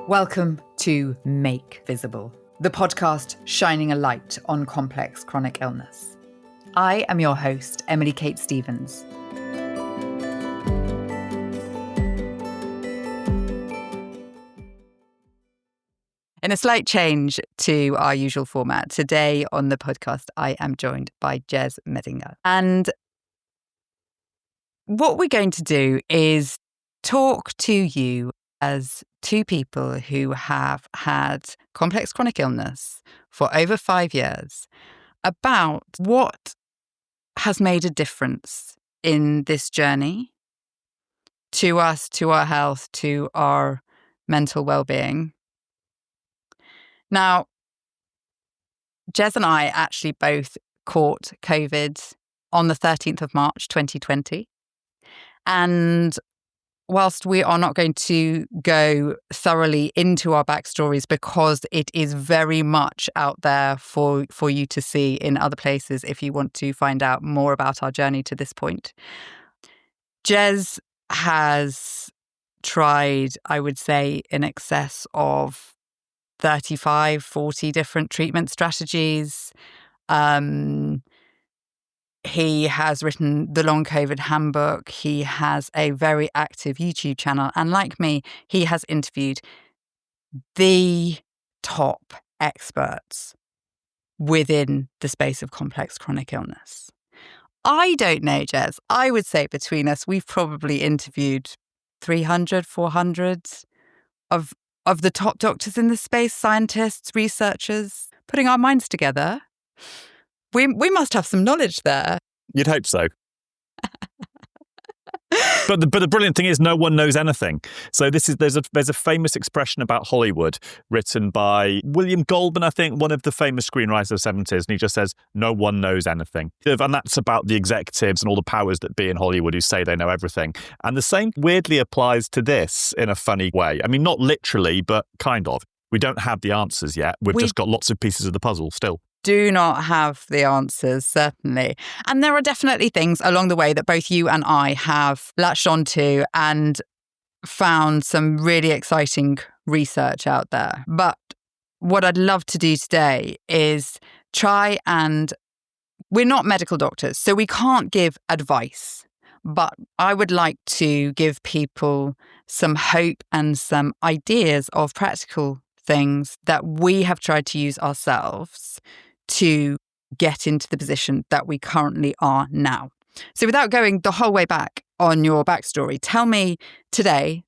Welcome to Make Visible, the podcast shining a light on complex chronic illness. I am your host, Emily Kate Stevens. In a slight change to our usual format, today on the podcast, I am joined by Gez Medinger. And what we're going to do is talk to you as two people who have had complex chronic illness for over 5 years about what has made a difference in this journey to us, to our health, to our mental well-being. Now, Gez and I actually both caught COVID on the 13th of March, 2020. And whilst we are not going to go thoroughly into our backstories because it is very much out there for you to see in other places if you want to find out more about our journey to this point, Gez has tried, I would say, in excess of 35, 40 different treatment strategies. He has written the Long COVID Handbook. He has a very active YouTube channel. And like me, he has interviewed the top experts within the space of complex chronic illness. I don't know, Gez. I would say between us, we've probably interviewed 300, 400 of the top doctors in the space, scientists, researchers, putting our minds together. We must have some knowledge there. You'd hope so. But the brilliant thing is no one knows anything. So there's a famous expression about Hollywood written by William Goldman, I think, one of the famous screenwriters of the 70s, and he just says, no one knows anything. And that's about the executives and all the powers that be in Hollywood who say they know everything. And the same weirdly applies to this in a funny way. I mean, not literally, but kind of. We don't have the answers yet. We've just got lots of pieces of the puzzle still. Do not have the answers, certainly. And there are definitely things along the way that both you and I have latched onto and found some really exciting research out there. But what I'd love to do today is we're not medical doctors, so we can't give advice. But I would like to give people some hope and some ideas of practical things that we have tried to use ourselves to get into the position that we currently are now. So without going the whole way back on your backstory, tell me today,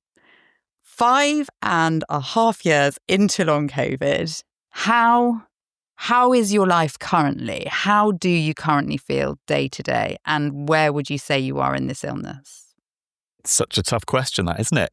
5.5 years into long COVID, how is your life currently? How do you currently feel day to day? And where would you say you are in this illness? It's such a tough question, that, isn't it?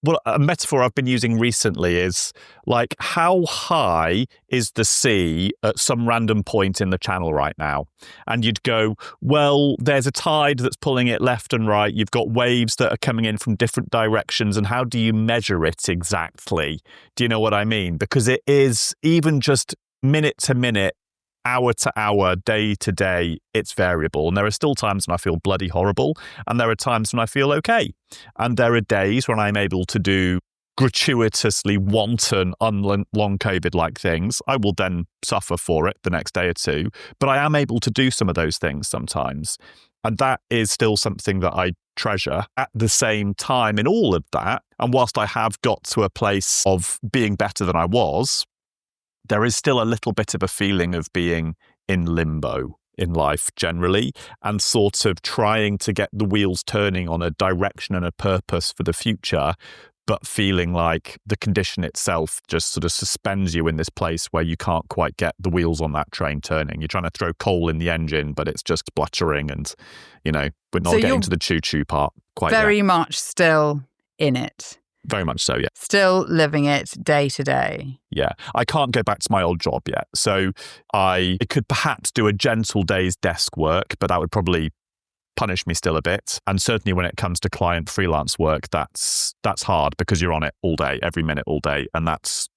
Well, a metaphor I've been using recently is like, how high is the sea at some random point in the channel right now? And you'd go, well, there's a tide that's pulling it left and right. You've got waves that are coming in from different directions. And how do you measure it exactly? Do you know what I mean? Because it is even just minute to minute, hour to hour, day to day, it's variable. And there are still times when I feel bloody horrible. And there are times when I feel okay. And there are days when I'm able to do gratuitously wanton, long COVID-like things. I will then suffer for it the next day or two. But I am able to do some of those things sometimes. And that is still something that I treasure. At the same time, in all of that, and whilst I have got to a place of being better than I was, there is still a little bit of a feeling of being in limbo in life generally, and sort of trying to get the wheels turning on a direction and a purpose for the future, but feeling like the condition itself just sort of suspends you in this place where you can't quite get the wheels on that train turning. You're trying to throw coal in the engine, but it's just spluttering, and, we're not getting to the choo-choo part quite yet. Very much still in it. Very much so, yeah. Still living it day to day. Yeah. I can't go back to my old job yet. So I could perhaps do a gentle day's desk work, but that would probably punish me still a bit. And certainly when it comes to client freelance work, that's hard because you're on it all day, every minute, all day. And that's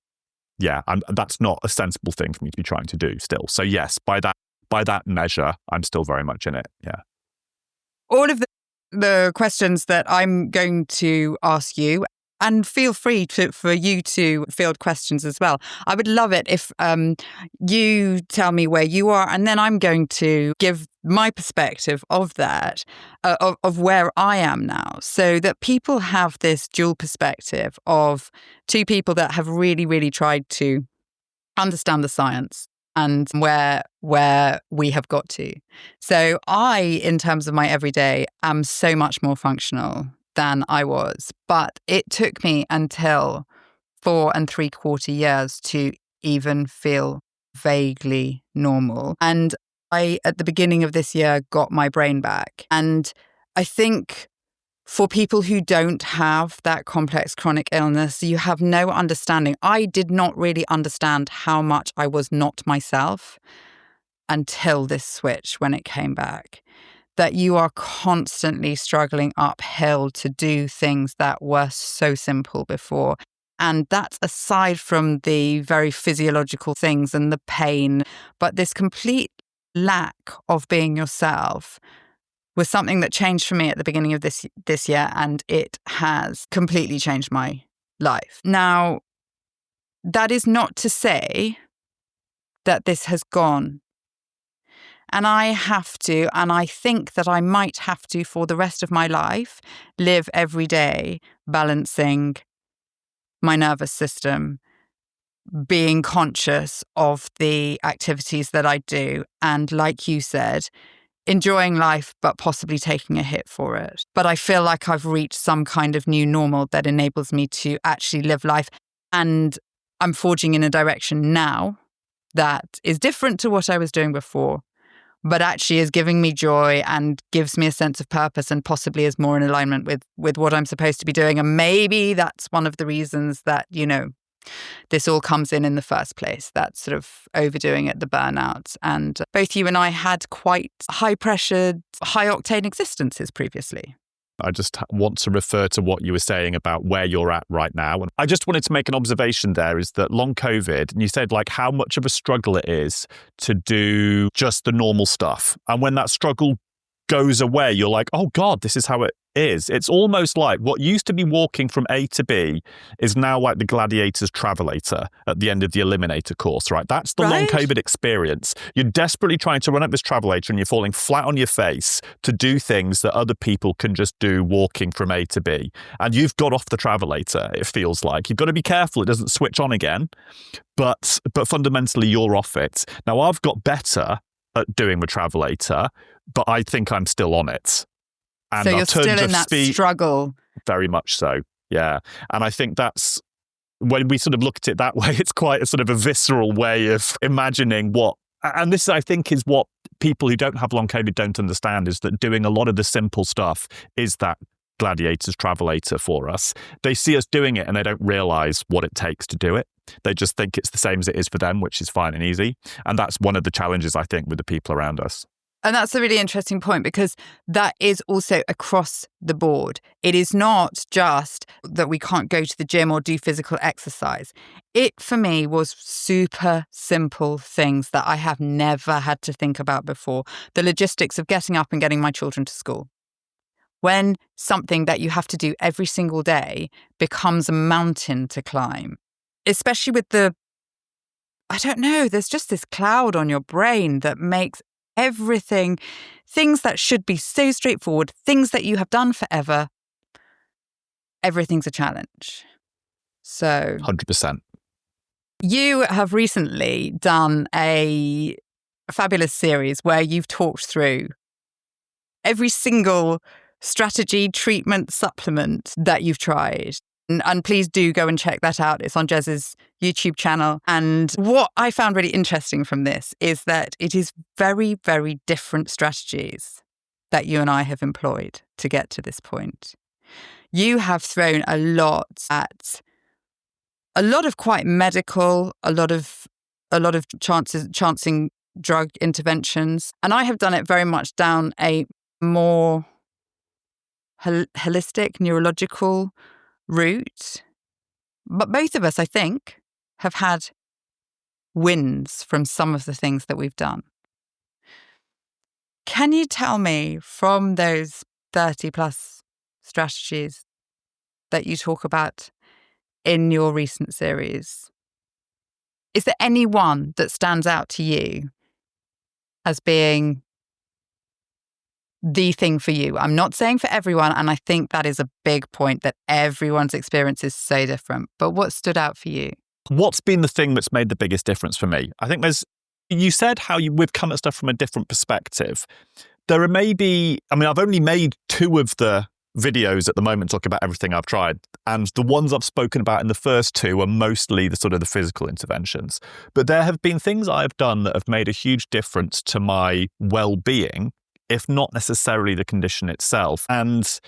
not a sensible thing for me to be trying to do still. So yes, by that measure, I'm still very much in it. Yeah. All of the questions that I'm going to ask you And feel free for you to field questions as well. I would love it if you tell me where you are, and then I'm going to give my perspective of that, of where I am now, so that people have this dual perspective of two people that have really, really tried to understand the science and where we have got to. So I, in terms of my everyday, am so much more functional than I was. But it took me until 4.75 years to even feel vaguely normal. And I, at the beginning of this year, got my brain back. And I think for people who don't have that complex chronic illness, you have no understanding. I did not really understand how much I was not myself until this switch when it came back. That you are constantly struggling uphill to do things that were so simple before. And that's aside from the very physiological things and the pain, but this complete lack of being yourself was something that changed for me at the beginning of this year, and it has completely changed my life. Now, that is not to say that this has gone. And I have to, and I think that I might have to for the rest of my life, live every day balancing my nervous system, being conscious of the activities that I do, and like you said, enjoying life, but possibly taking a hit for it. But I feel like I've reached some kind of new normal that enables me to actually live life. And I'm forging in a direction now that is different to what I was doing before, but actually is giving me joy and gives me a sense of purpose and possibly is more in alignment with what I'm supposed to be doing. And maybe that's one of the reasons that, this all comes in the first place, that sort of overdoing it, the burnout. And both you and I had quite high-pressured, high-octane existences previously. I just want to refer to what you were saying about where you're at right now. And I just wanted to make an observation there is that long COVID, and you said like how much of a struggle it is to do just the normal stuff. And when that struggle goes away, you're like, oh God, this is how it is. It's almost like what used to be walking from A to B is now like the gladiator's travelator at the end of the eliminator course, right? That's the long COVID experience. You're desperately trying to run up this travelator and you're falling flat on your face to do things that other people can just do walking from A to B. And you've got off the travelator, it feels like. You've got to be careful it doesn't switch on again, but fundamentally you're off it. Now I've got better at doing the travelator, but I think I'm still on it. And so you're still in that struggle. Very much so, yeah. And I think that's, when we sort of look at it that way, it's quite a sort of a visceral way of imagining what, and this I think is what people who don't have long COVID don't understand, is that doing a lot of the simple stuff is that gladiator's travelator for us. They see us doing it and they don't realise what it takes to do it. They just think it's the same as it is for them, which is fine and easy. And that's one of the challenges, I think, with the people around us. And that's a really interesting point, because that is also across the board. It is not just that we can't go to the gym or do physical exercise. It, for me, was super simple things that I have never had to think about before. The logistics of getting up and getting my children to school. When something that you have to do every single day becomes a mountain to climb, especially with I don't know, there's just this cloud on your brain that makes everything, things that should be so straightforward, things that you have done forever, everything's a challenge. So 100%. You have recently done a fabulous series where you've talked through every single strategy, treatment, supplement that you've tried. And please do go and check that out. It's on Gez's YouTube channel. And what I found really interesting from this is that it is very, very different strategies that you and I have employed to get to this point. You have thrown a lot at a lot of quite medical, a lot of chancing drug interventions. And I have done it very much down a more holistic, neurological route. But both of us, I think, have had wins from some of the things that we've done. Can you tell me, from those 30 plus strategies that you talk about in your recent series? Is there any one that stands out to you as being the thing for you? I'm not saying for everyone, and I think that is a big point, that everyone's experience is so different. But what stood out for you? What's been the thing that's made the biggest difference for me? I think you said how we've come at stuff from a different perspective. There are I've only made 2 of the videos at the moment talking about everything I've tried. And the ones I've spoken about in the first 2 are mostly the sort of the physical interventions. But there have been things I've done that have made a huge difference to my well-being, if not necessarily the condition itself. And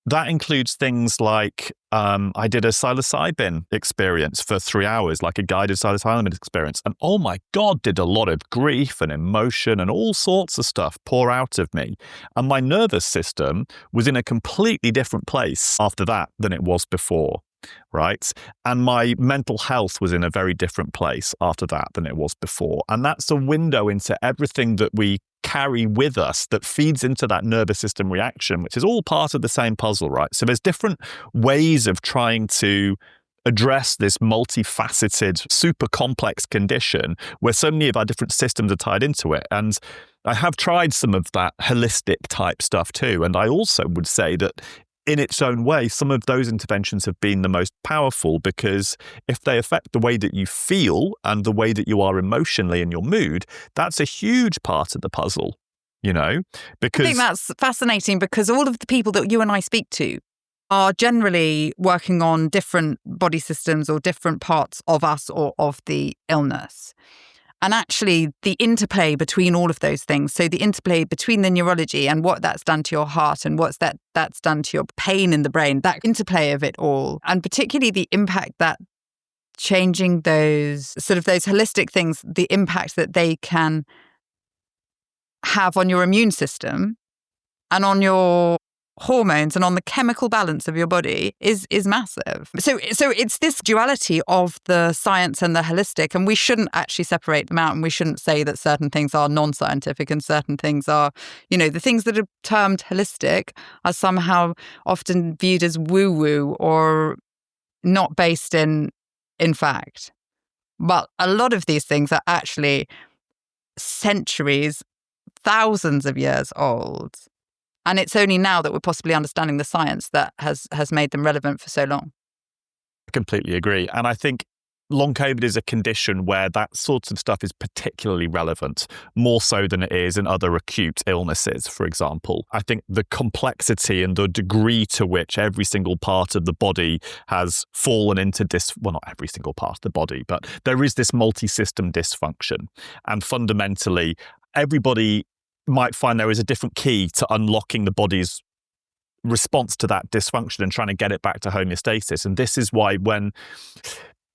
that includes things like I did a psilocybin experience for 3 hours, like a guided psilocybin experience. And oh my God, did a lot of grief and emotion and all sorts of stuff pour out of me. And my nervous system was in a completely different place after that than it was before. Right. And my mental health was in a very different place after that than it was before. And that's a window into everything that we carry with us that feeds into that nervous system reaction, which is all part of the same puzzle, right? So there's different ways of trying to address this multifaceted, super complex condition where so many of our different systems are tied into it. And I have tried some of that holistic type stuff too. And I also would say that in its own way, some of those interventions have been the most powerful, because if they affect the way that you feel and the way that you are emotionally in your mood, that's a huge part of the puzzle, because I think that's fascinating, because all of the people that you and I speak to are generally working on different body systems or different parts of us or of the illness. And actually, the interplay between all of those things, so the interplay between the neurology and what that's done to your heart and that's done to your pain in the brain, that interplay of it all, and particularly the impact that changing those holistic things, the impact that they can have on your immune system and on your hormones and on the chemical balance of your body is massive. So it's this duality of the science and the holistic, and we shouldn't actually separate them out, and we shouldn't say that certain things are non-scientific and certain things are, the things that are termed holistic are somehow often viewed as woo-woo or not based in fact. But a lot of these things are actually centuries, thousands of years old. And it's only now that we're possibly understanding the science that has made them relevant for so long. I completely agree. And I think long COVID is a condition where that sort of stuff is particularly relevant, more so than it is in other acute illnesses, for example. I think the complexity and the degree to which every single part of the body has fallen into well, not every single part of the body, but there is this multi-system dysfunction. And fundamentally, everybody might find there is a different key to unlocking the body's response to that dysfunction and trying to get it back to homeostasis. And this is why when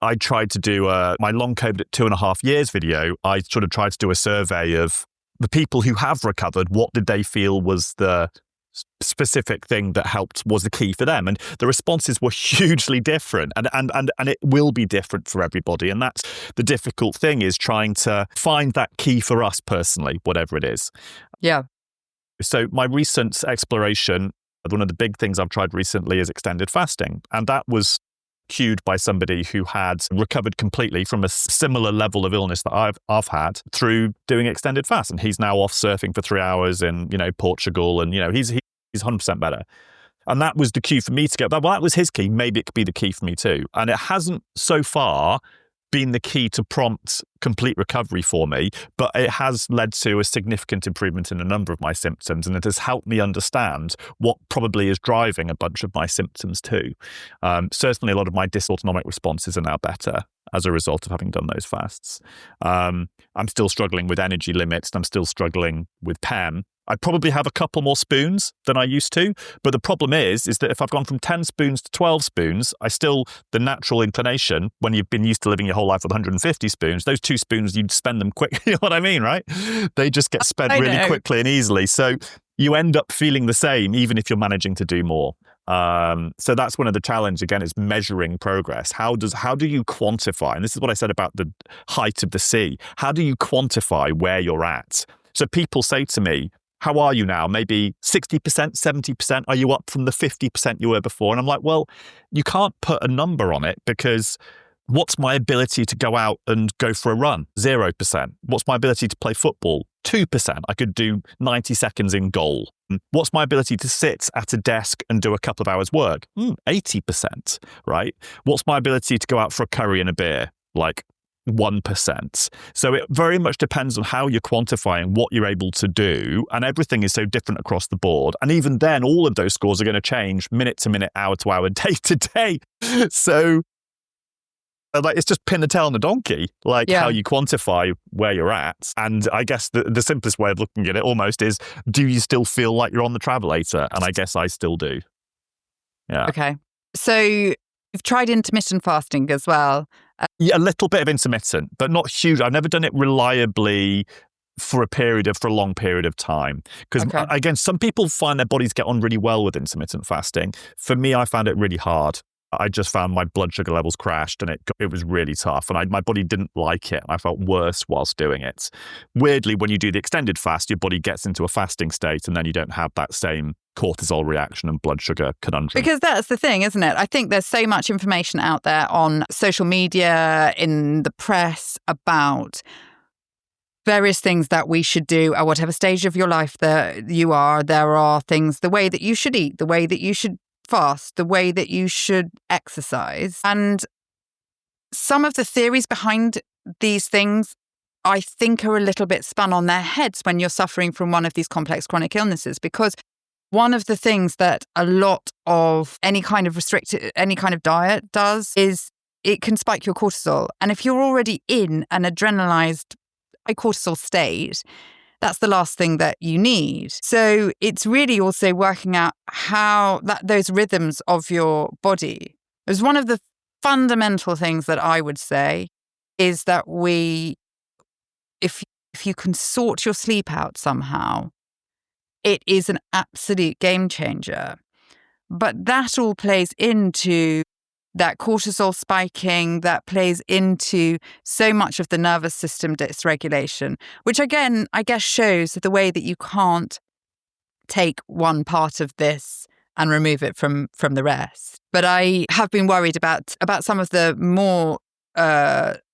I tried to do my long COVID at 2.5 years video, I sort of tried to do a survey of the people who have recovered. What did they feel was the specific thing that was the key for them? And the responses were hugely different, and it will be different for everybody. And that's the difficult thing, is trying to find that key for us personally, whatever it is. Yeah. So my recent exploration, one of the big things I've tried recently is extended fasting. And that was cued by somebody who had recovered completely from a similar level of illness that I've had through doing extended fast. And he's now off surfing for 3 hours in, Portugal, and, he's 100% better. And that was the cue for me to go, well, that was his key. Maybe it could be the key for me too. And it hasn't so far been the key to prompt complete recovery for me, but it has led to a significant improvement in a number of my symptoms, and it has helped me understand what probably is driving a bunch of my symptoms too. Certainly a lot of my dysautonomic responses are now better as a result of having done those fasts. I'm still struggling with energy limits, and I'm still struggling with PEM. I probably have a couple more spoons than I used to, but the problem is that if I've gone from 10 spoons to 12 spoons, the natural inclination, when you've been used to living your whole life with 150 spoons, those 2 spoons, you'd spend them quick. You know what I mean, right? They just get spent really quickly and easily. So you end up feeling the same, even if you're managing to do more. So that's one of the challenges, again, is measuring progress. How do you quantify? And this is what I said about the height of the sea. How do you quantify where you're at? So people say to me, how are you now? Maybe 60%, 70%? Are you up from the 50% you were before? And I'm like, well, you can't put a number on it because what's my ability to go out and go for a run? 0%. What's my ability to play football? 2%. I could do 90 seconds in goal. What's my ability to sit at a desk and do a couple of hours work? 80%, right? What's my ability to go out for a curry and a beer? Like 1%. So it very much depends on how you're quantifying what you're able to do. And everything is so different across the board. And even then, all of those scores are going to change minute to minute, hour to hour, day to day. So like, it's just pin the tail on the donkey, like how you quantify where you're at. And I guess the simplest way of looking at it almost is, do you still feel like you're on the travelator? And I guess I still do. Yeah. Okay. So you've tried intermittent fasting as well. Yeah, a little bit of intermittent, but not huge. I've never done it reliably for a long period of time. Because again, some people find their bodies get on really well with intermittent fasting. For me, I found it really hard. I just found my blood sugar levels crashed and it was really tough. And my body didn't like it. I felt worse whilst doing it. Weirdly, when you do the extended fast, your body gets into a fasting state and then you don't have that same cortisol reaction and blood sugar conundrum. Because that's the thing, isn't it? I think there's so much information out there on social media, in the press, about various things that we should do at whatever stage of your life that you are. There are things, the way that you should eat, the way that you should fast, the way that you should exercise. And some of the theories behind these things, I think, are a little bit spun on their heads when you're suffering from one of these complex chronic illnesses. Because one of the things that a lot of any kind of diet does is it can spike your cortisol. And if you're already in an adrenalized high cortisol state, that's the last thing that you need. So it's really also working out how those rhythms of your body. It's one of the fundamental things that I would say is that if you can sort your sleep out somehow, it is an absolute game changer. But that all plays into that cortisol spiking, that plays into so much of the nervous system dysregulation, which again, I guess shows the way that you can't take one part of this and remove it from the rest. But I have been worried about some of the more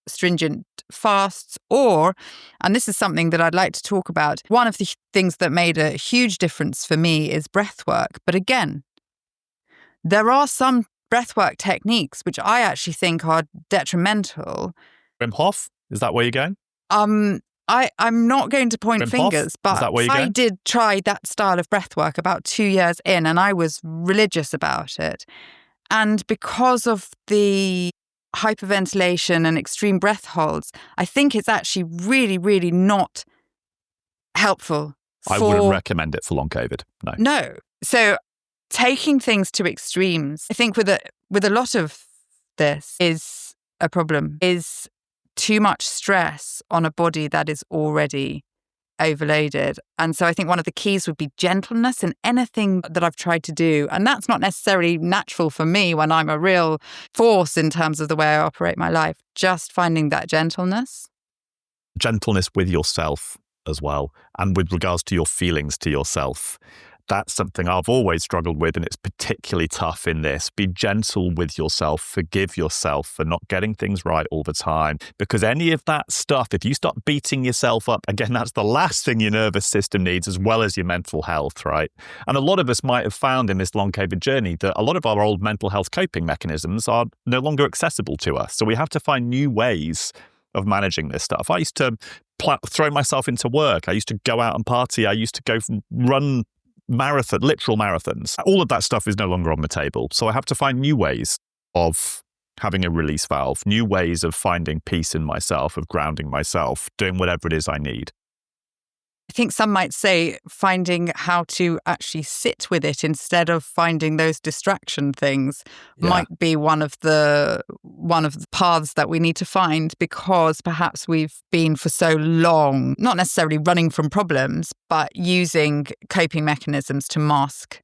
stringent fasts, and this is something that I'd like to talk about. One of the things that made a huge difference for me is breathwork. But again, there are some breathwork techniques which I actually think are detrimental. Wim Hof? Is that where you're going? I'm not going to point Wim fingers, Hof? but Is that where you're I going? did try that style of breathwork about 2 years in, and I was religious about it. And because of the hyperventilation and extreme breath holds, I think it's actually really, really not helpful. I wouldn't recommend it for long COVID. No. So taking things to extremes, I think with a lot of this is a problem, is too much stress on a body that is already overloaded. And so I think one of the keys would be gentleness in anything that I've tried to do. And that's not necessarily natural for me when I'm a real force in terms of the way I operate my life. Just finding that gentleness. Gentleness with yourself as well. And with regards to your feelings to yourself. That's something I've always struggled with, and it's particularly tough in this. Be gentle with yourself, forgive yourself for not getting things right all the time. Because any of that stuff, if you start beating yourself up, again, that's the last thing your nervous system needs, as well as your mental health, right? And a lot of us might have found in this long COVID journey that a lot of our old mental health coping mechanisms are no longer accessible to us. So we have to find new ways of managing this stuff. I used to throw myself into work. I used to go out and party. I used to go run literal marathons. All of that stuff is no longer on the table. So I have to find new ways of having a release valve, new ways of finding peace in myself, of grounding myself, doing whatever it is I need. I think some might say finding how to actually sit with it instead of finding those distraction things might be one of the paths that we need to find, because perhaps we've been for so long, not necessarily running from problems, but using coping mechanisms to mask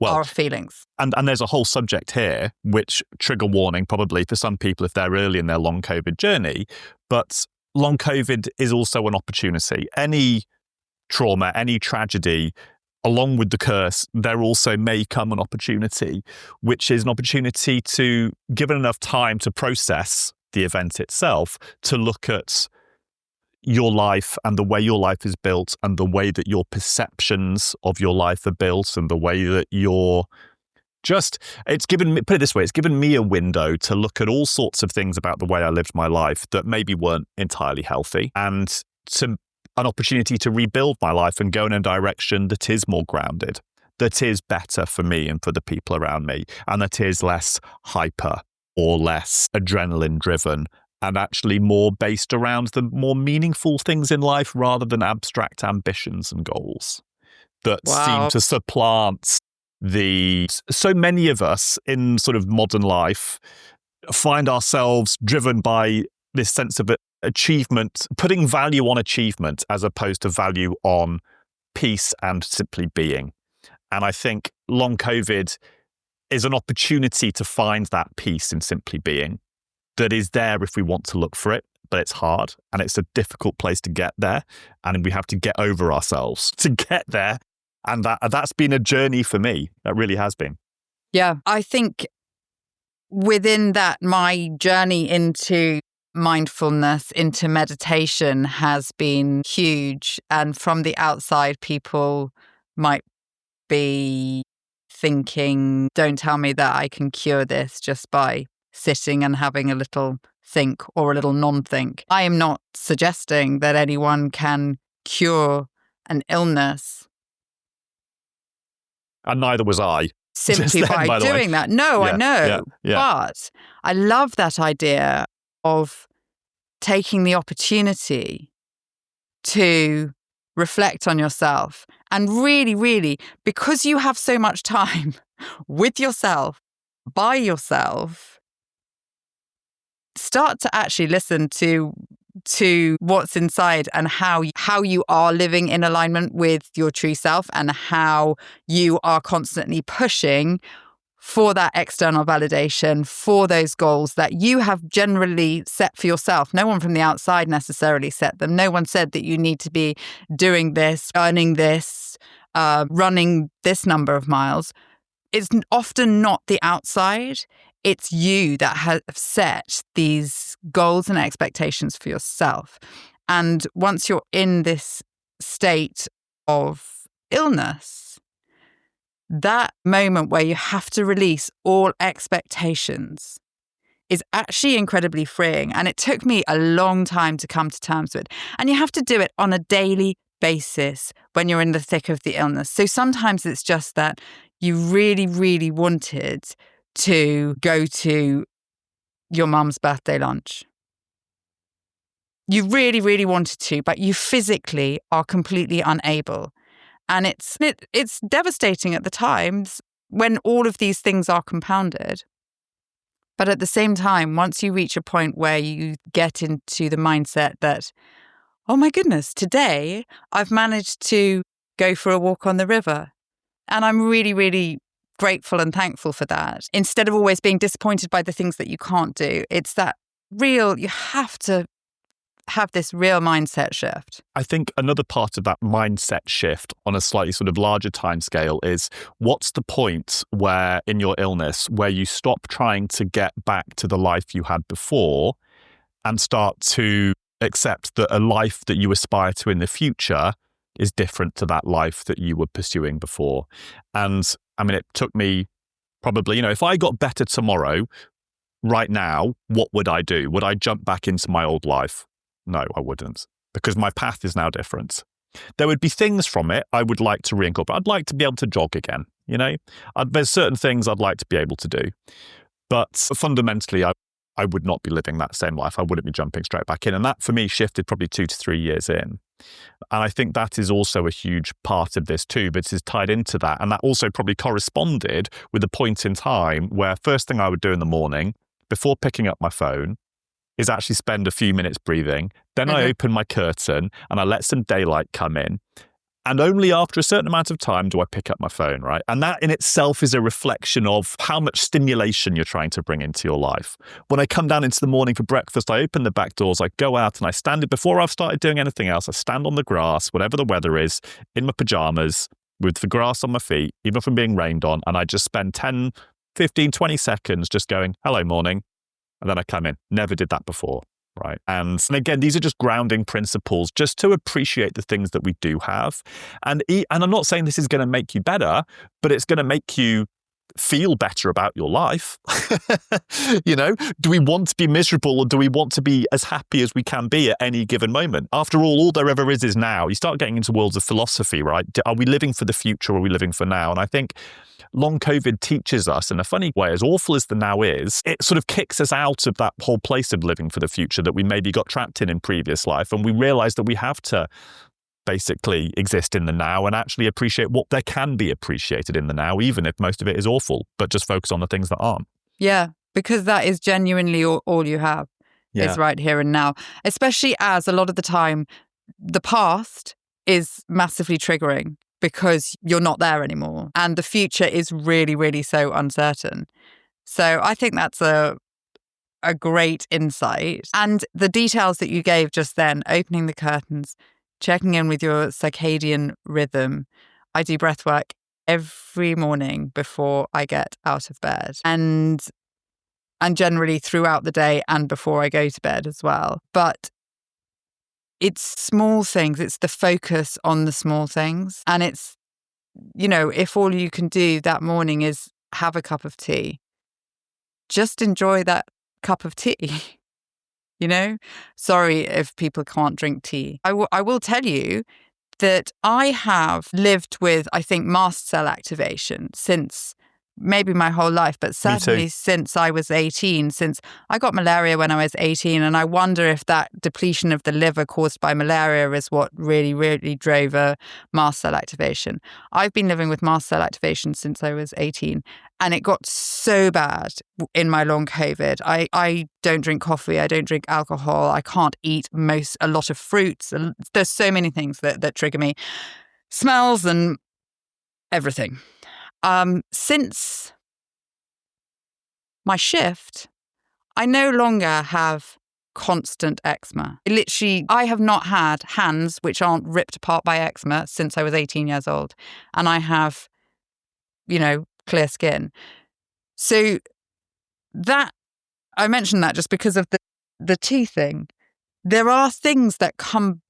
our feelings. And there's a whole subject here, which, trigger warning probably for some people if they're early in their long COVID journey, but long COVID is also an opportunity. Any trauma, any tragedy, along with the curse, there also may come an opportunity, which is an opportunity to, given enough time to process the event itself, to look at your life and the way your life is built and the way that your perceptions of your life are built and the way that you're it's given me, put it this way, it's given me a window to look at all sorts of things about the way I lived my life that maybe weren't entirely healthy, and to an opportunity to rebuild my life and go in a direction that is more grounded, that is better for me and for the people around me, and that is less hyper or less adrenaline driven and actually more based around the more meaningful things in life rather than abstract ambitions and goals that seem to supplant so many of us in sort of modern life find ourselves driven by this sense of achievement, putting value on achievement as opposed to value on peace and simply being. And I think long COVID is an opportunity to find that peace in simply being that is there if we want to look for it, but it's hard and it's a difficult place to get there. And we have to get over ourselves to get there. And that's been a journey for me. That really has been. Yeah, I think within that, my journey into mindfulness, into meditation has been huge. And from the outside, people might be thinking, don't tell me that I can cure this just by sitting and having a little think or a little non-think. I am not suggesting that anyone can cure an illness. And neither was I. Simply by doing that. No, I know. Yeah. But I love that idea of taking the opportunity to reflect on yourself and really, really, because you have so much time with yourself, by yourself, start to actually listen to what's inside and how you are living in alignment with your true self and how you are constantly pushing for that external validation, for those goals that you have generally set for yourself. No one from the outside necessarily set them. No one said that you need to be doing this, earning this, running this number of miles. It's often not the outside. It's you that have set these goals and expectations for yourself. And once you're in this state of illness, that moment where you have to release all expectations is actually incredibly freeing. And it took me a long time to come to terms with. And you have to do it on a daily basis when you're in the thick of the illness. So sometimes it's just that you really, really wanted to go to your mum's birthday lunch. You really, really wanted to, but you physically are completely unable. And it's devastating at the times when all of these things are compounded. But at the same time, once you reach a point where you get into the mindset that, oh my goodness, today I've managed to go for a walk on the river. And I'm really, really grateful and thankful for that. Instead of always being disappointed by the things that you can't do, it's that real, you have to have this real mindset shift. I think another part of that mindset shift on a slightly sort of larger timescale is what's the point where in your illness where you stop trying to get back to the life you had before and start to accept that a life that you aspire to in the future is different to that life that you were pursuing before. And I mean, it took me probably, if I got better tomorrow, right now, what would I do? Would I jump back into my old life? No, I wouldn't, because my path is now different. There would be things from it I would like to reincorporate. I'd like to be able to jog again, There's certain things I'd like to be able to do. But fundamentally, I would not be living that same life. I wouldn't be jumping straight back in. And that, for me, shifted probably 2 to 3 years in. And I think that is also a huge part of this too, but it is tied into that. And that also probably corresponded with a point in time where first thing I would do in the morning, before picking up my phone, is actually spend a few minutes breathing. Then I open my curtain and I let some daylight come in. And only after a certain amount of time do I pick up my phone, right? And that in itself is a reflection of how much stimulation you're trying to bring into your life. When I come down into the morning for breakfast, I open the back doors, I go out and I stand it before I've started doing anything else. I stand on the grass, whatever the weather is, in my pajamas, with the grass on my feet, even if I'm being rained on. And I just spend 10, 15, 20 seconds just going, hello, morning. And then I come in. Never did that before. Right. And again, these are just grounding principles just to appreciate the things that we do have. And I'm not saying this is going to make you better, but it's going to make you feel better about your life. Do we want to be miserable, or do we want to be as happy as we can be at any given moment? After all there ever is now. You start getting into worlds of philosophy, right? Are we living for the future, or are we living for now? And I think long COVID teaches us, in a funny way, as awful as the now is, it sort of kicks us out of that whole place of living for the future that we maybe got trapped in previous life. And we realize that we have to basically exist in the now and actually appreciate what there can be appreciated in the now, even if most of it is awful, but just focus on the things that aren't. Yeah, because that is genuinely all you have is right here and now, especially as a lot of the time the past is massively triggering because you're not there anymore and the future is really, really so uncertain. So I think that's a great insight. And the details that you gave just then, opening the curtains, checking in with your circadian rhythm. I do breath work every morning before I get out of bed and generally throughout the day and before I go to bed as well. But it's small things. It's the focus on the small things. And it's, if all you can do that morning is have a cup of tea, just enjoy that cup of tea. Sorry if people can't drink tea. I will tell you that I have lived with, I think, mast cell activation since maybe my whole life, but certainly since I was 18, since I got malaria when I was 18. And I wonder if that depletion of the liver caused by malaria is what really, really drove a mast cell activation. I've been living with mast cell activation since I was 18. And it got so bad in my long COVID. I don't drink coffee. I don't drink alcohol. I can't eat a lot of fruits. There's so many things that trigger me. Smells and everything. Since my shift, I no longer have constant eczema. I have not had hands which aren't ripped apart by eczema since I was 18 years old. And I have, clear skin. So that, I mentioned that just because of the tea thing. There are things that come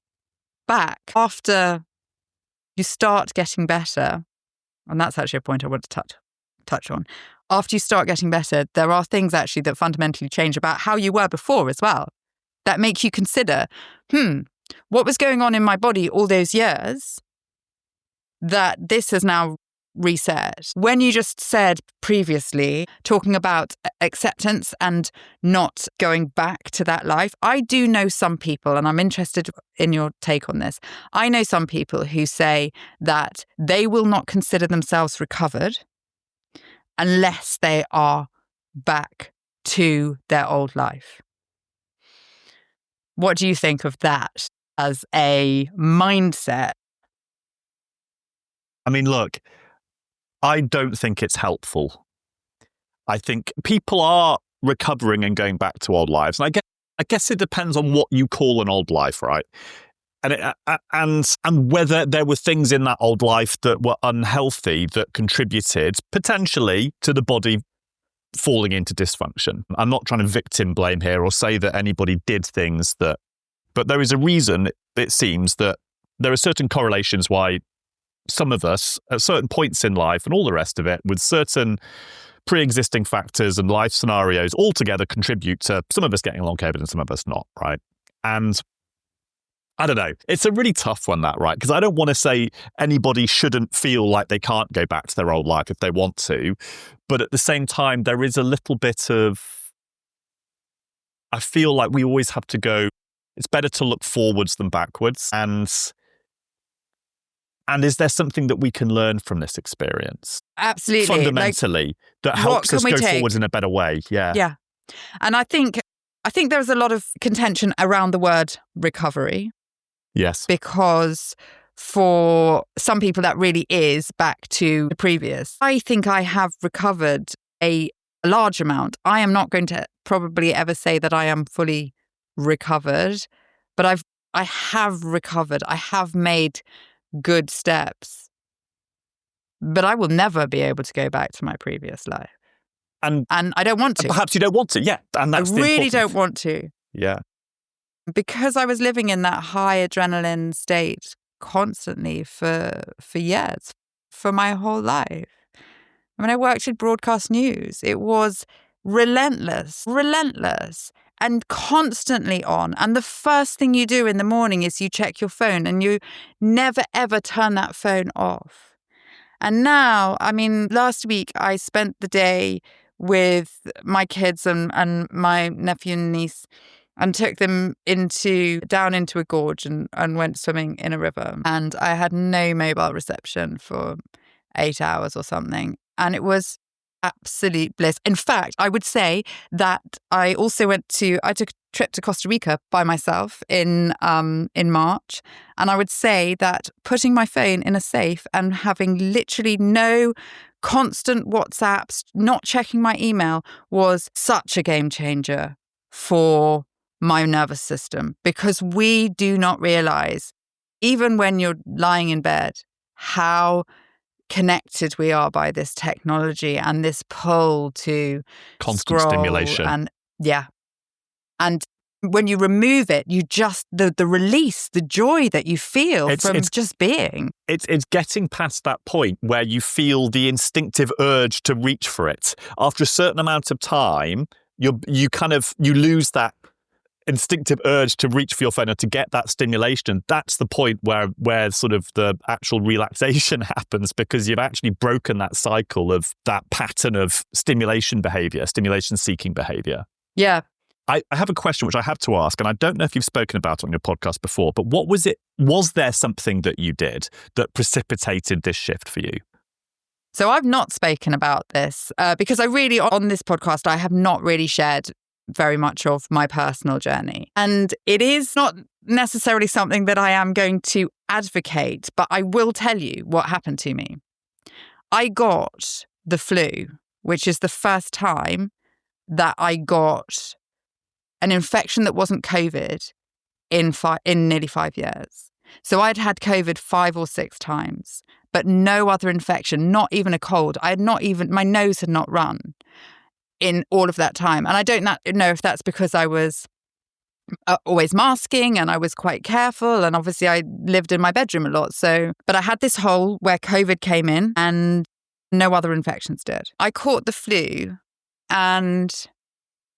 back after you start getting better. And that's actually a point I want to touch on. After you start getting better, there are things actually that fundamentally change about how you were before as well, that make you consider, what was going on in my body all those years that this has now reset. When you just said previously, talking about acceptance and not going back to that life, I do know some people, and I'm interested in your take on this. I know some people who say that they will not consider themselves recovered unless they are back to their old life. What do you think of that as a mindset? I mean, look, I don't think it's helpful. I think people are recovering and going back to old lives. And I guess it depends on what you call an old life, right? And whether there were things in that old life that were unhealthy that contributed potentially to the body falling into dysfunction. I'm not trying to victim blame here or say that anybody did things but there is a reason, it seems, that there are certain correlations why some of us at certain points in life and all the rest of it with certain pre-existing factors and life scenarios all together contribute to some of us getting long COVID and some of us not, right? And I don't know. It's a really tough one, that, right? Because I don't want to say anybody shouldn't feel like they can't go back to their old life if they want to. But at the same time, there is a little bit of, I feel like we always have to go, it's better to look forwards than backwards. And is there something that we can learn from this experience? Absolutely. Fundamentally, that helps us go forward in a better way. Yeah. Yeah. And I think there's a lot of contention around the word recovery. Yes. Because for some people, that really is back to the previous. I think I have recovered a large amount. I am not going to probably ever say that I am fully recovered, but I have recovered. I have made good steps, but I will never be able to go back to my previous life. And I don't want to. Perhaps you don't want to, yeah. And that's I really don't want to. Yeah. Because I was living in that high adrenaline state constantly for years, for my whole life. I mean, I worked in broadcast news. It was relentless, and constantly on. And the first thing you do in the morning is you check your phone, and you never, ever turn that phone off. And now, I mean, last week I spent the day with my kids and my nephew and niece, and took them down into a gorge and went swimming in a river. And I had no mobile reception for 8 hours or something. And it was absolute bliss. In fact, I would say that I also I took a trip to Costa Rica by myself in March. And I would say that putting my phone in a safe and having literally no constant WhatsApps, not checking my email, was such a game changer for my nervous system, because we do not realize, even when you're lying in bed, how connected we are by this technology and this pull to constant scroll stimulation. And when you remove it, you just the release, the joy that you feel from just being. It's getting past that point where you feel the instinctive urge to reach for it. After a certain amount of time, you lose that instinctive urge to reach for your phone or to get that stimulation. That's the point where sort of the actual relaxation happens, because you've actually broken that cycle of that pattern of stimulation seeking behavior. Yeah. I have a question which I have to ask, and I don't know if you've spoken about it on your podcast before, but what was it? Was there something that you did that precipitated this shift for you? So I've not spoken about this because on this podcast, I have not really shared very much of my personal journey. And it is not necessarily something that I am going to advocate, but I will tell you what happened to me. I got the flu, which is the first time that I got an infection that wasn't COVID in nearly 5 years. So I'd had COVID 5 or 6 times, but no other infection, not even a cold. My nose had not run in all of that time. And I don't know if that's because I was always masking and I was quite careful. And obviously I lived in my bedroom a lot. But I had this hole where COVID came in and no other infections did. I caught the flu. And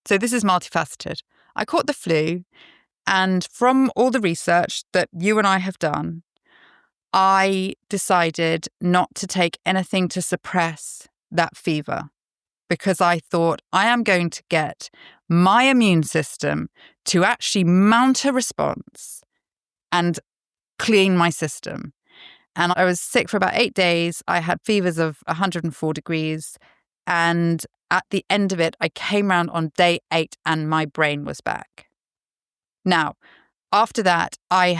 so this is multifaceted. I caught the flu. And from all the research that you and I have done, I decided not to take anything to suppress that fever, because I thought I am going to get my immune system to actually mount a response and clean my system. And I was sick for about 8 days. I had fevers of 104 degrees. And at the end of it, I came round on day 8 and my brain was back. Now, after that, I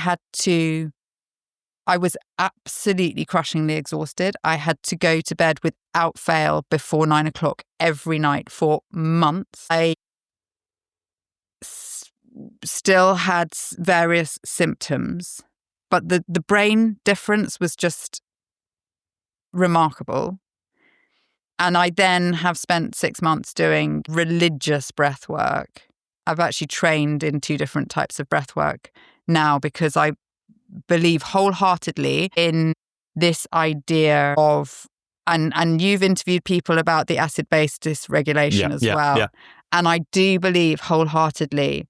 was absolutely crushingly exhausted. I had to go to bed without fail before 9 o'clock every night for months. I still had various symptoms, but the brain difference was just remarkable. And I then have spent 6 months doing religious breath work. I've actually trained in 2 different types of breath work now, because I believe wholeheartedly in this idea of, and you've interviewed people about the acid-base dysregulation as well. Yeah. And I do believe wholeheartedly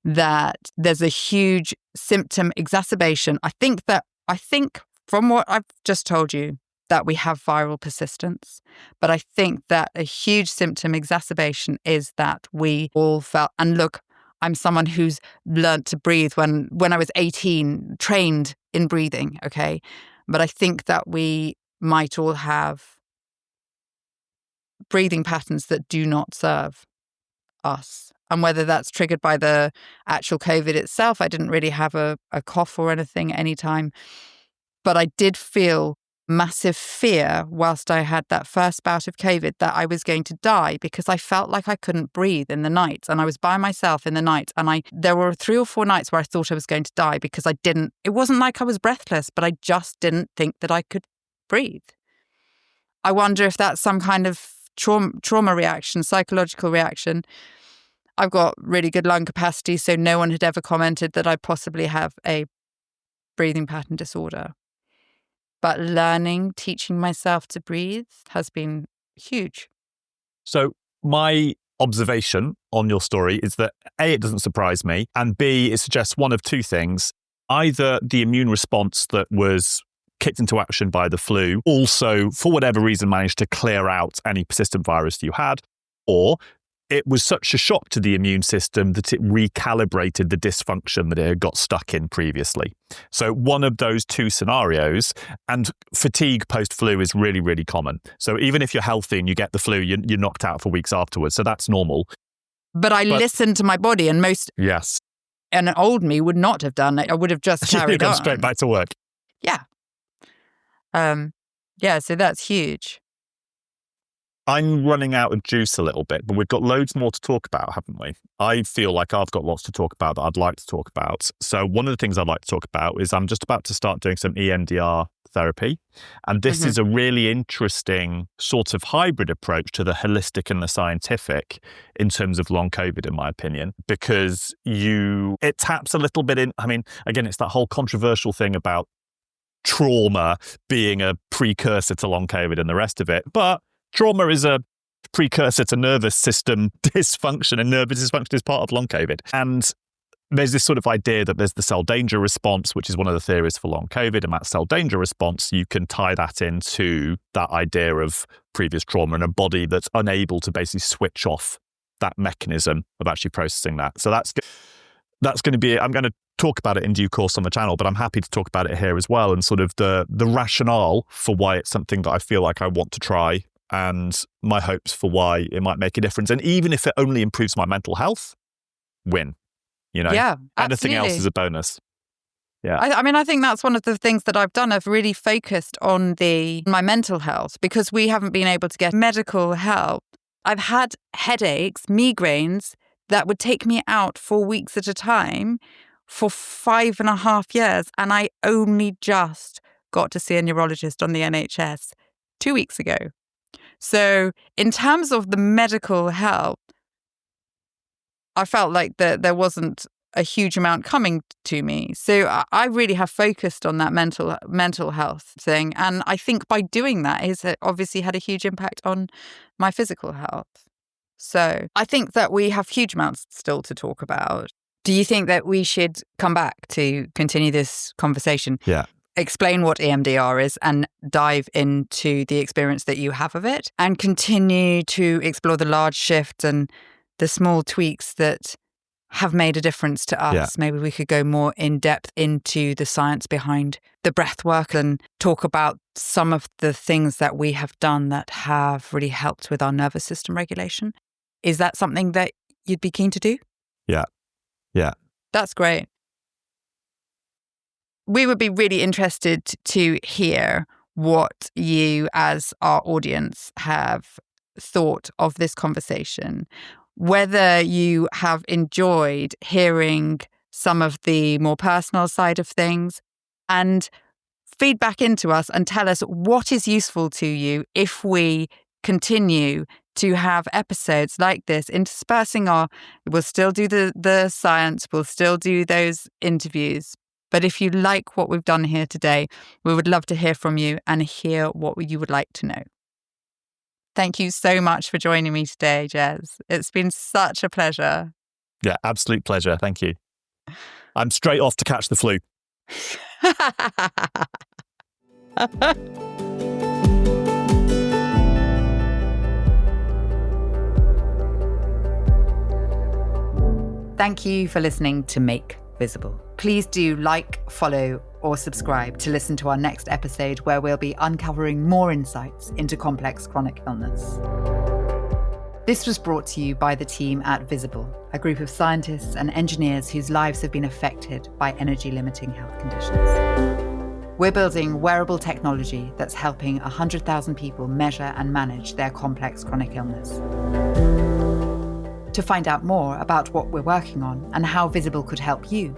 that there's a huge symptom exacerbation. I think from what I've just told you, that we have viral persistence. But I think that a huge symptom exacerbation is that we all felt, and look, I'm someone who's learnt to breathe when I was 18, trained in breathing, okay? But I think that we might all have breathing patterns that do not serve us. And whether that's triggered by the actual COVID itself, I didn't really have a cough or anything anytime. But I did feel massive fear whilst I had that first bout of COVID that I was going to die, because I felt like I couldn't breathe in the night, and I was by myself in the night. And there were 3 or 4 nights where I thought I was going to die because it wasn't like I was breathless, but I just didn't think that I could breathe. I wonder if that's some kind of trauma reaction, psychological reaction. I've got really good lung capacity, so no one had ever commented that I possibly have a breathing pattern disorder. But teaching myself to breathe has been huge. So my observation on your story is that A, it doesn't surprise me, and B, it suggests one of 2 things. Either the immune response that was kicked into action by the flu also, for whatever reason, managed to clear out any persistent virus you had, or it was such a shock to the immune system that it recalibrated the dysfunction that it had got stuck in previously. So one of those 2 scenarios, and fatigue post-flu is really, really common. So even if you're healthy and you get the flu, you're knocked out for weeks afterwards. So that's normal. But I listened to my body, and Yes. And an old me would not have done it. I would have just carried gone on. Straight back to work. Yeah. So that's huge. I'm running out of juice a little bit, but we've got loads more to talk about, haven't we? I feel like I've got lots to talk about that I'd like to talk about. So one of the things I'd like to talk about is I'm just about to start doing some EMDR therapy. And this is a really interesting sort of hybrid approach to the holistic and the scientific in terms of long COVID, in my opinion, because it taps a little bit in. I mean, again, it's that whole controversial thing about trauma being a precursor to long COVID and the rest of it. But trauma is a precursor to nervous system dysfunction, and nervous dysfunction is part of long COVID. And there's this sort of idea that there's the cell danger response, which is one of the theories for long COVID. And that cell danger response, you can tie that into that idea of previous trauma and a body that's unable to basically switch off that mechanism of actually processing that. So that's going to be, I'm going to talk about it in due course on the channel, but I'm happy to talk about it here as well, and sort of the rationale for why it's something that I feel like I want to try, and my hopes for why it might make a difference. And even if it only improves my mental health, win. Yeah, anything else is a bonus. Yeah. I think that's one of the things that I've done. I've really focused on my mental health, because we haven't been able to get medical help. I've had headaches, migraines that would take me out for weeks at a time for 5.5 years. And I only just got to see a neurologist on the NHS 2 weeks ago. So in terms of the medical help, I felt like there wasn't a huge amount coming to me. So I really have focused on that mental health thing. And I think by doing that, it's obviously had a huge impact on my physical health. So I think that we have huge amounts still to talk about. Do you think that we should come back to continue this conversation? Yeah. Explain what EMDR is and dive into the experience that you have of it, and continue to explore the large shifts and the small tweaks that have made a difference to us. Yeah. Maybe we could go more in depth into the science behind the breath work and talk about some of the things that we have done that have really helped with our nervous system regulation. Is that something that you'd be keen to do? Yeah. Yeah. That's great. We would be really interested to hear what you as our audience have thought of this conversation, whether you have enjoyed hearing some of the more personal side of things, and feed back into us and tell us what is useful to you if we continue to have episodes like this, interspersing we'll still do the science, we'll still do those interviews. But if you like what we've done here today, we would love to hear from you and hear what you would like to know. Thank you so much for joining me today, Gez. It's been such a pleasure. Yeah, absolute pleasure. Thank you. I'm straight off to catch the flu. Thank you for listening to Make Visible. Please do like, follow, or subscribe to listen to our next episode, where we'll be uncovering more insights into complex chronic illness. This was brought to you by the team at Visible, a group of scientists and engineers whose lives have been affected by energy-limiting health conditions. We're building wearable technology that's helping 100,000 people measure and manage their complex chronic illness. To find out more about what we're working on and how Visible could help you,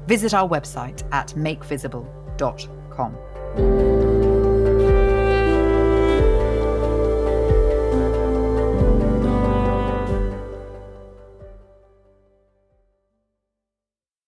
visit our website at makevisible.com.